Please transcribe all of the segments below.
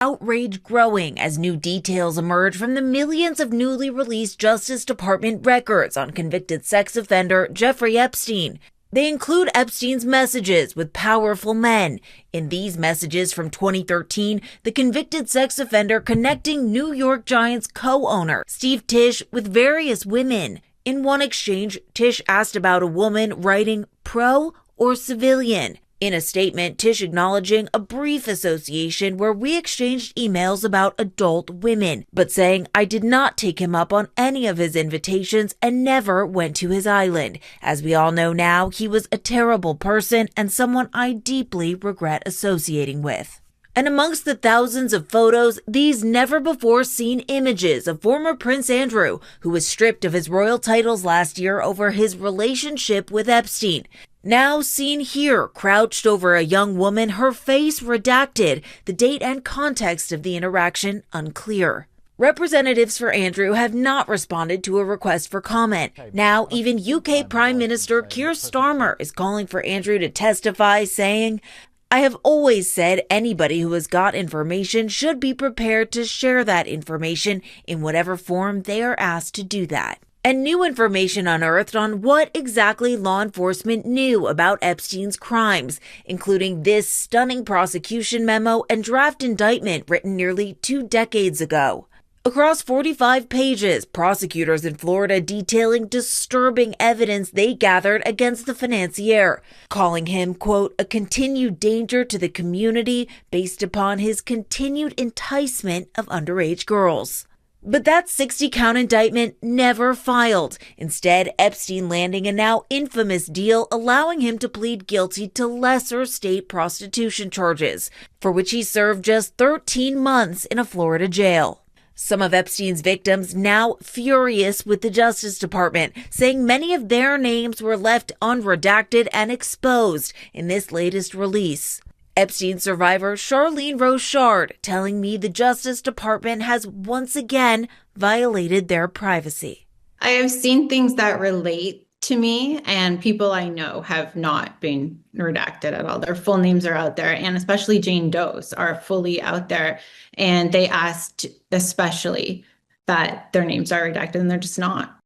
outrage growing as new details emerge from the millions of newly released Justice Department records on convicted sex offender Jeffrey Epstein. They include Epstein's messages with powerful men. In these messages from 2013, the convicted sex offender connecting New York Giants co-owner Steve Tisch with various women. In one exchange, Tisch asked about a woman writing pro or civilian. In a statement, Tisch acknowledging a brief association where we exchanged emails about adult women, but saying I did not take him up on any of his invitations and never went to his island. As we all know now, he was a terrible person and someone I deeply regret associating with. And amongst the thousands of photos, these never-before-seen images of former Prince Andrew, who was stripped of his royal titles last year over his relationship with Epstein. Now seen here, crouched over a young woman, her face redacted, the date and context of the interaction unclear. Representatives for Andrew have not responded to a request for comment. Now, even UK Prime Minister Keir Starmer is calling for Andrew to testify, saying, I have always said anybody who has got information should be prepared to share that information in whatever form they are asked to do that. And new information unearthed on what exactly law enforcement knew about Epstein's crimes, including this stunning prosecution memo and draft indictment written nearly 2 decades ago. Across 45 pages, prosecutors in Florida detailing disturbing evidence they gathered against the financier, calling him, quote, a continued danger to the community based upon his continued enticement of underage girls. But that 60-count indictment never filed. Instead, Epstein landing a now infamous deal allowing him to plead guilty to lesser state prostitution charges, for which he served just 13 months in a Florida jail. Some of Epstein's victims now furious with the Justice Department, saying many of their names were left unredacted and exposed in this latest release. Epstein survivor Charlene Rochard telling me the Justice Department has once again violated their privacy. I have seen things that relate to me, and people I know have not been redacted at all. Their full names are out there, and especially Jane Doe's are fully out there. And they asked especially that their names are redacted, and they're just not.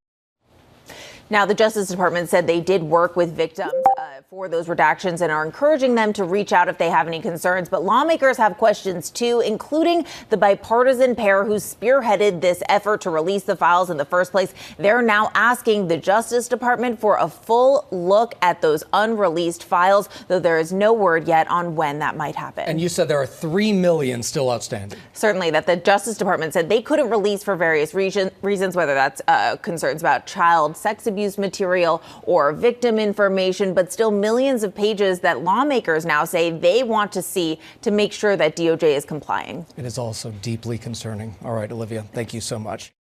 Now, the Justice Department said they did work with victims for those redactions and are encouraging them to reach out if they have any concerns. But lawmakers have questions, too, including the bipartisan pair who spearheaded this effort to release the files in the first place. They're now asking the Justice Department for a full look at those unreleased files, though there is no word yet on when that might happen. And you said there are 3 million still outstanding. Certainly, that the Justice Department said they couldn't release for various reasons, whether that's concerns about child sex abuse material or victim information, but still millions of pages that lawmakers now say they want to see to make sure that DOJ is complying. It is also deeply concerning. All right, Olivia, thank you so much.